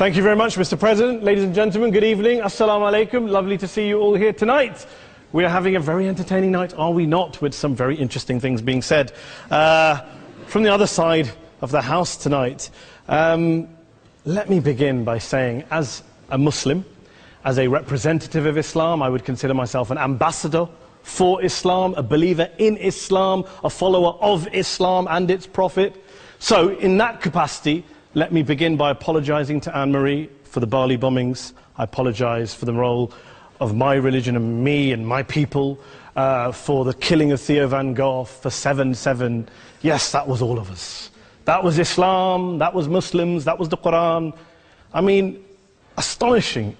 Thank you very much, Mr. President. Ladies and gentlemen, good evening. Assalamu alaikum. Lovely to see you all here tonight. We are having a very entertaining night, are we not, with some very interesting things being said from the other side of the house tonight. Let me begin by saying, as a Muslim, as a representative of Islam, I would consider myself an ambassador for Islam, a believer in Islam, a follower of Islam and its Prophet. So, in that capacity, let me begin by apologizing to Anne-Marie for the Bali bombings. I apologize for the role of my religion and me and my people, for the killing of Theo van Gogh, for 7/7. Yes, that was all of us. That was Islam, that was Muslims, that was the Qur'an. I mean, astonishing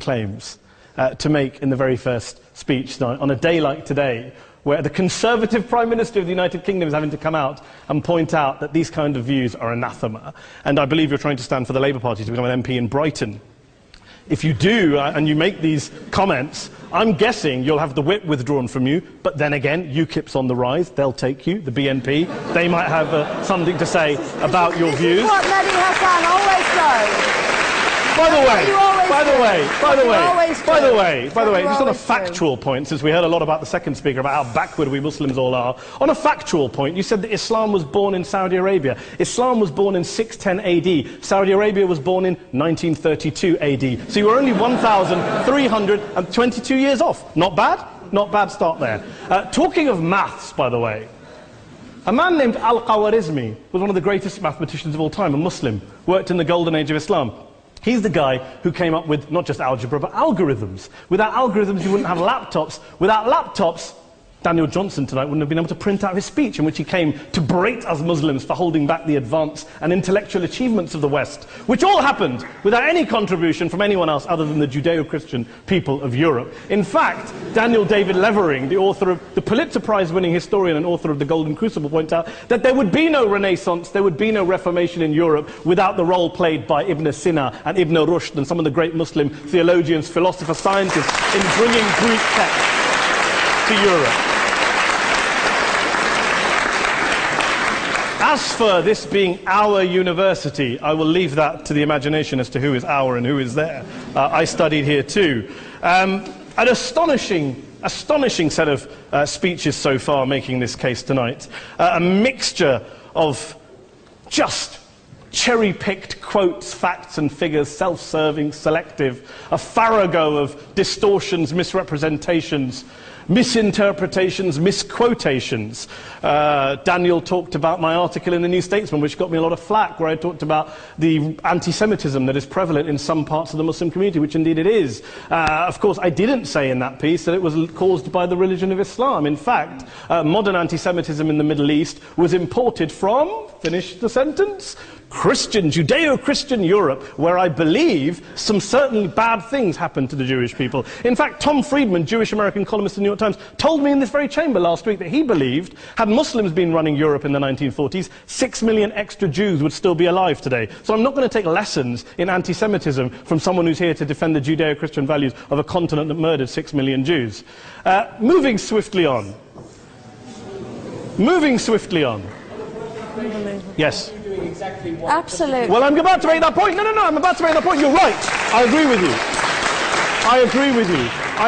claims to make in the very first speech tonight, on a day like today, where the Conservative Prime Minister of the United Kingdom is having to come out and point out that these kind of views are anathema. And I believe you're trying to stand for the Labour Party to become an MP in Brighton. If you do, and you make these comments, I'm guessing you'll have the whip withdrawn from you, but then again, UKIP's on the rise, they'll take you, the BNP, they might have something to say about your views. This is what Mehdi Hassan always does. By the way, just on a factual point, since we heard a lot about the second speaker, about how backward we Muslims all are, on a factual point, you said that Islam was born in Saudi Arabia. Islam was born in 610 AD. Saudi Arabia was born in 1932 AD. So you were only 1,322 years off. Not bad? Not bad start there. Talking of maths, by the way, a man named Al-Khwarizmi was one of the greatest mathematicians of all time, a Muslim, worked in the golden age of Islam. He's the guy who came up with not just algebra, but algorithms. Without algorithms, you wouldn't have laptops. Without laptops, Daniel Johnson tonight wouldn't have been able to print out his speech in which he came to berate us Muslims for holding back the advance and intellectual achievements of the West, which all happened without any contribution from anyone else other than the Judeo-Christian people of Europe. In fact, Daniel David Levering, the author of the Pulitzer Prize-winning historian and author of The Golden Crucible, points out that there would be no Renaissance, there would be no Reformation in Europe without the role played by Ibn Sina and Ibn Rushd and some of the great Muslim theologians, philosophers, scientists in bringing Greek texts to Europe. As for this being our university, I will leave that to the imagination as to who is our and who is there. I studied here too. An astonishing set of speeches so far making this case tonight. A mixture of just cherry-picked quotes, facts and figures, self-serving, selective, a farrago of distortions, misrepresentations, misinterpretations, misquotations. Daniel talked about my article in the New Statesman, which got me a lot of flack, where I talked about the anti-Semitism that is prevalent in some parts of the Muslim community, which indeed it is. Of course, I didn't say in that piece that it was caused by the religion of Islam. In fact, modern anti-Semitism in the Middle East was imported from, finish the sentence, Christian, Judeo-Christian Europe, where I believe some certainly bad things happened to the Jewish people. In fact, Tom Friedman, Jewish-American columnist in the New York Times, told me in this very chamber last week that he believed, had Muslims been running Europe in the 1940s, 6 million extra Jews would still be alive today. So I'm not going to take lessons in anti-Semitism from someone who's here to defend the Judeo-Christian values of a continent that murdered 6 million Jews. Moving swiftly on. Yes. Absolutely. Well, I'm about to make that point. No, I'm about to make that point. You're right. I agree with you. I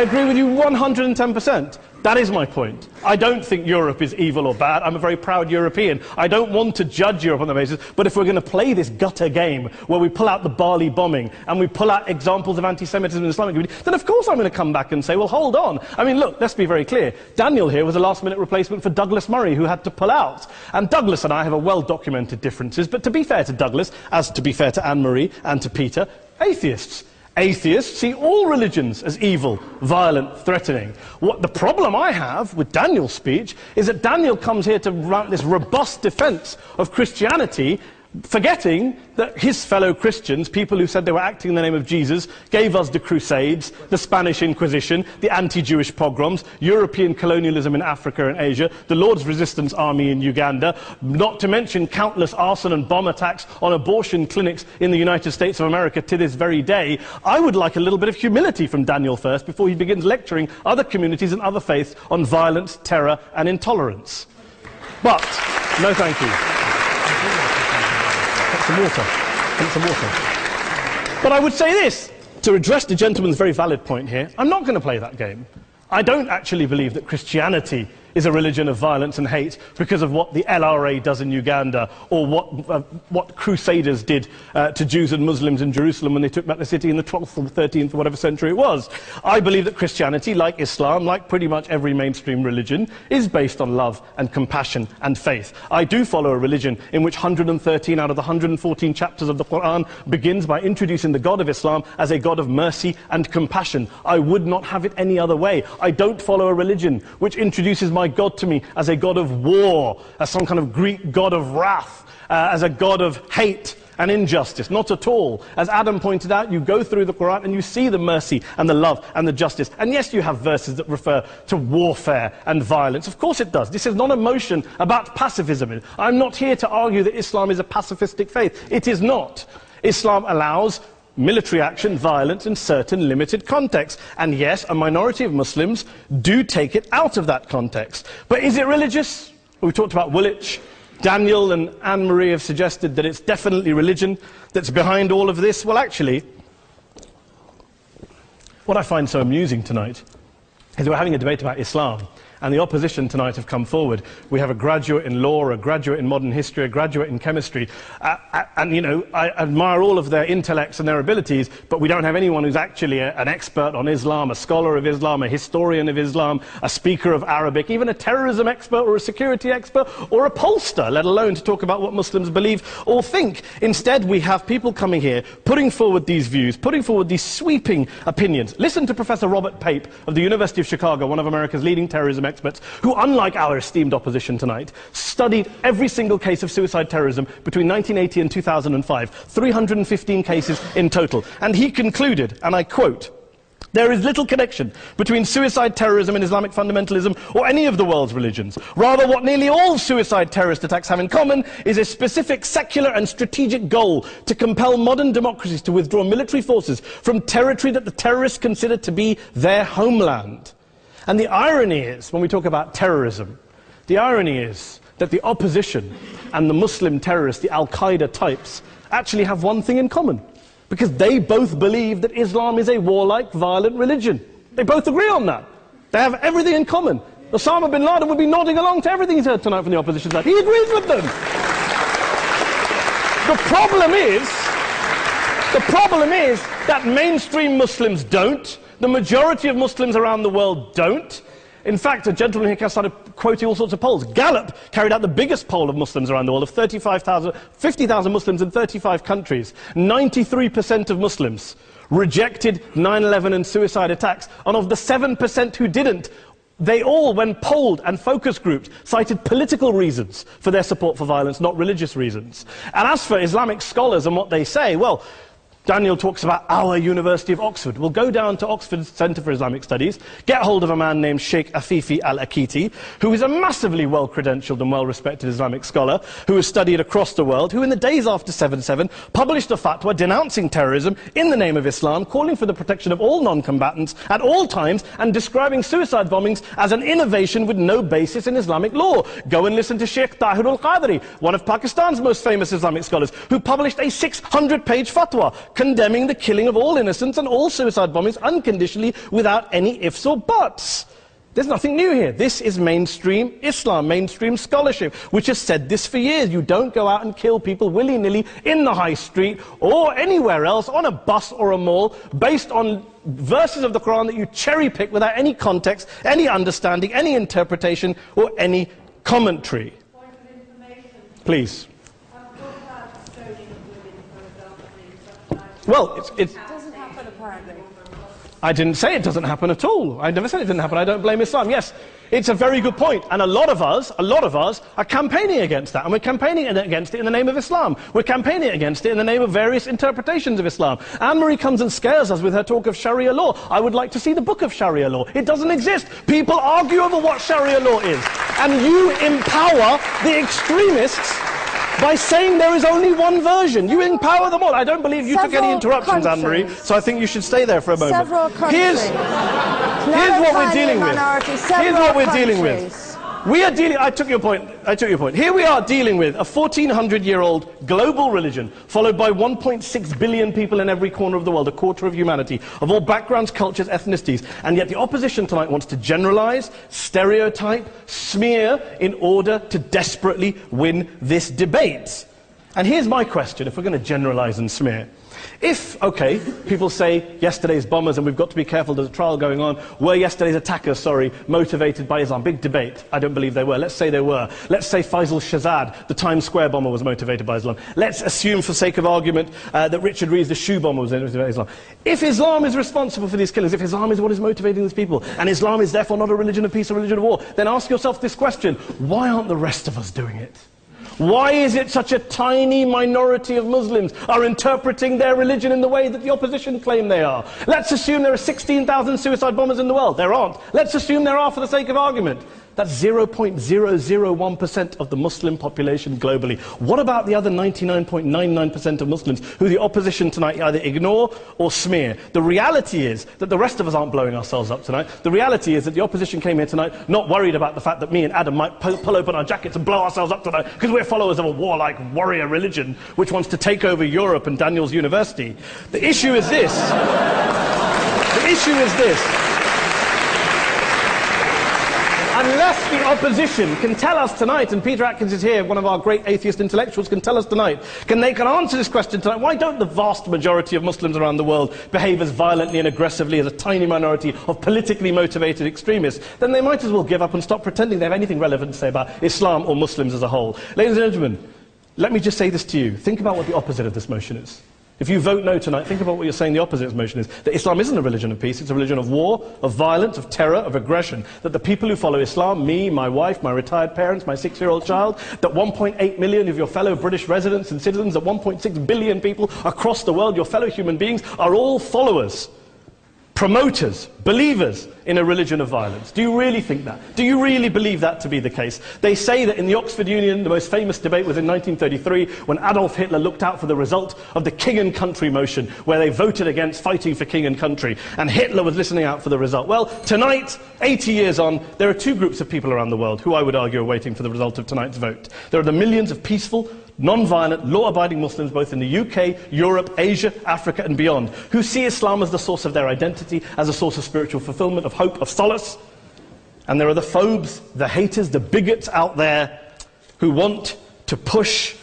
agree with you 110%. That is my point. I don't think Europe is evil or bad. I'm a very proud European. I don't want to judge Europe on that basis, but if we're going to play this gutter game where we pull out the Bali bombing and we pull out examples of anti-Semitism in the Islamic community, then of course I'm going to come back and say, well, hold on. I mean, look, let's be very clear. Daniel here was a last-minute replacement for Douglas Murray, who had to pull out. And Douglas and I have a well-documented differences, but to be fair to Douglas, as to be fair to Anne-Marie and to Peter, atheists. Atheists see all religions as evil, violent, threatening. What the problem I have with Daniel's speech is that Daniel comes here to run this robust defense of Christianity, forgetting that his fellow Christians, people who said they were acting in the name of Jesus, gave us the Crusades, the Spanish Inquisition, the anti-Jewish pogroms, European colonialism in Africa and Asia, the Lord's Resistance Army in Uganda, not to mention countless arson and bomb attacks on abortion clinics in the United States of America to this very day. I would like a little bit of humility from Daniel first before he begins lecturing other communities and other faiths on violence, terror and intolerance. But, no thank you. Some water. But I would say this, to address the gentleman's very valid point here, I'm not going to play that game. I don't actually believe that Christianity is a religion of violence and hate because of what the LRA does in Uganda or what Crusaders did to Jews and Muslims in Jerusalem when they took back the city in the 12th or 13th or whatever century it was. I believe that Christianity, like Islam, like pretty much every mainstream religion, is based on love and compassion and faith. I do follow a religion in which 113 out of the 114 chapters of the Qur'an begins by introducing the God of Islam as a God of mercy and compassion. I would not have it any other way. I don't follow a religion which introduces my God to me as a God of war, as some kind of Greek God of wrath, as a God of hate and injustice. Not at all. As Adam pointed out, you go through the Quran and you see the mercy and the love and the justice. And yes, you have verses that refer to warfare and violence. Of course it does. This is not a motion about pacifism. I'm not here to argue that Islam is a pacifistic faith. It is not. Islam allows military action, violence in certain limited contexts. And yes, a minority of Muslims do take it out of that context. But is it religious? We talked about Woolwich. Daniel and Anne-Marie have suggested that it's definitely religion that's behind all of this. Well, actually, what I find so amusing tonight is we're having a debate about Islam. And the opposition tonight have come forward. We have a graduate in law, a graduate in modern history, a graduate in chemistry. And, you know, I admire all of their intellects and their abilities, but we don't have anyone who's actually an expert on Islam, a scholar of Islam, a historian of Islam, a speaker of Arabic, even a terrorism expert or a security expert or a pollster, let alone to talk about what Muslims believe or think. Instead, we have people coming here, putting forward these views, putting forward these sweeping opinions. Listen to Professor Robert Pape of the University of Chicago, one of America's leading terrorism experts, who, unlike our esteemed opposition tonight, studied every single case of suicide terrorism between 1980 and 2005, 315 cases in total. And he concluded, and I quote, "There is little connection between suicide terrorism and Islamic fundamentalism or any of the world's religions. Rather, what nearly all suicide terrorist attacks have in common is a specific secular and strategic goal to compel modern democracies to withdraw military forces from territory that the terrorists consider to be their homeland." And the irony is, when we talk about terrorism, the irony is that the opposition and the Muslim terrorists, the Al-Qaeda types, actually have one thing in common. Because they both believe that Islam is a warlike, violent religion. They both agree on that. They have everything in common. Osama bin Laden would be nodding along to everything he's heard tonight from the opposition side. He agrees with them. The problem is that mainstream Muslims don't. The majority of Muslims around the world don't. In fact, a gentleman here started quoting all sorts of polls. Gallup carried out the biggest poll of Muslims around the world, of 50,000 Muslims in 35 countries. 93% of Muslims rejected 9/11 and suicide attacks. And of the 7% who didn't, they all, when polled and focus grouped, cited political reasons for their support for violence, not religious reasons. And as for Islamic scholars and what they say, well, Daniel talks about our University of Oxford. We'll go down to Oxford Centre for Islamic Studies, get hold of a man named Sheikh Afifi al-Akiti, who is a massively well-credentialed and well-respected Islamic scholar, who has studied across the world, who in the days after 7/7 published a fatwa denouncing terrorism in the name of Islam, calling for the protection of all non-combatants at all times, and describing suicide bombings as an innovation with no basis in Islamic law. Go and listen to Sheikh Tahir al-Qadri, one of Pakistan's most famous Islamic scholars, who published a 600-page fatwa condemning the killing of all innocents and all suicide bombings unconditionally without any ifs or buts. There's nothing new here. This is mainstream Islam, mainstream scholarship, which has said this for years. You don't go out and kill people willy-nilly in the high street or anywhere else, on a bus or a mall, based on verses of the Quran that you cherry-pick without any context, any understanding, any interpretation, or any commentary. Point of information. Please. Well, it doesn't happen apparently. I didn't say it doesn't happen at all. I never said it didn't happen. I don't blame Islam. Yes, it's a very good point. And a lot of us are campaigning against that. And we're campaigning against it in the name of Islam. We're campaigning against it in the name of various interpretations of Islam. Anne-Marie comes and scares us with her talk of Sharia law. I would like to see the book of Sharia law. It doesn't exist. People argue over what Sharia law is. And you empower the extremists by saying there is only one version. You empower them all. I don't believe you took any interruptions, Anne-Marie, so I think you should stay there for a moment. Here's what we're dealing with. Here's what we're dealing with. We are dealing, I took your point. Here we are dealing with a 1400-year-old global religion, followed by 1.6 billion people in every corner of the world, a quarter of humanity, of all backgrounds, cultures, ethnicities. And yet the opposition tonight wants to generalize, stereotype, smear, in order to desperately win this debate. And here's my question, if we're going to generalize and smear. If, okay, people say yesterday's bombers, and we've got to be careful, there's a trial going on, were yesterday's attackers, motivated by Islam? Big debate. I don't believe they were. Let's say they were. Let's say Faisal Shahzad, the Times Square bomber, was motivated by Islam. Let's assume, for sake of argument, that Richard Reeves, the shoe bomber, was motivated by Islam. If Islam is responsible for these killings, if Islam is what is motivating these people, and Islam is therefore not a religion of peace, a religion of war, then ask yourself this question: why aren't the rest of us doing it? Why is it such a tiny minority of Muslims are interpreting their religion in the way that the opposition claim they are? Let's assume there are 16,000 suicide bombers in the world. There aren't. Let's assume there are for the sake of argument. That's 0.001% of the Muslim population globally. What about the other 99.99% of Muslims who the opposition tonight either ignore or smear? The reality is that the rest of us aren't blowing ourselves up tonight. The reality is that the opposition came here tonight not worried about the fact that me and Adam might pull open our jackets and blow ourselves up tonight because we're followers of a warlike warrior religion which wants to take over Europe and Daniel's university. The issue is this. The issue is this. Unless the opposition can tell us tonight, and Peter Atkins is here, one of our great atheist intellectuals, can tell us tonight, they can answer this question tonight: why don't the vast majority of Muslims around the world behave as violently and aggressively as a tiny minority of politically motivated extremists? Then they might as well give up and stop pretending they have anything relevant to say about Islam or Muslims as a whole. Ladies and gentlemen, let me just say this to you. Think about what the opposite of this motion is. If you vote no tonight, think about what you're saying the opposite of this motion is. That Islam isn't a religion of peace, it's a religion of war, of violence, of terror, of aggression. That the people who follow Islam, me, my wife, my retired parents, my 6-year-old child, that 1.8 million of your fellow British residents and citizens, that 1.6 billion people across the world, your fellow human beings, are all followers, promoters, believers in a religion of violence. Do you really think that? Do you really believe that to be the case? They say that in the Oxford Union, the most famous debate was in 1933, when Adolf Hitler looked out for the result of the King and Country motion, where they voted against fighting for King and Country, and Hitler was listening out for the result. Well, tonight, 80 years on, there are two groups of people around the world who I would argue are waiting for the result of tonight's vote. There are the millions of peaceful, non-violent, law-abiding Muslims both in the UK, Europe, Asia, Africa and beyond, who see Islam as the source of their identity, as a source of spiritual fulfillment, of hope, of solace. And there are the phobes, the haters, the bigots out there who want to push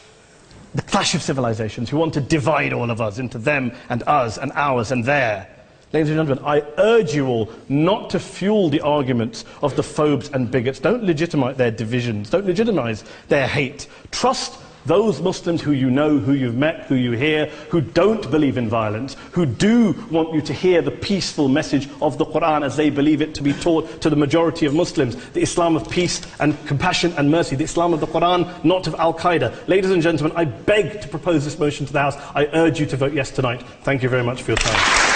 the clash of civilizations, who want to divide all of us into them and us and ours and their. Ladies and gentlemen, I urge you all not to fuel the arguments of the phobes and bigots. Don't legitimize their divisions. Don't legitimize their hate. Trust those Muslims who you know, who you've met, who you hear, who don't believe in violence, who do want you to hear the peaceful message of the Qur'an as they believe it to be taught to the majority of Muslims, the Islam of peace and compassion and mercy, the Islam of the Qur'an, not of Al-Qaeda. Ladies and gentlemen, I beg to propose this motion to the House. I urge you to vote yes tonight. Thank you very much for your time.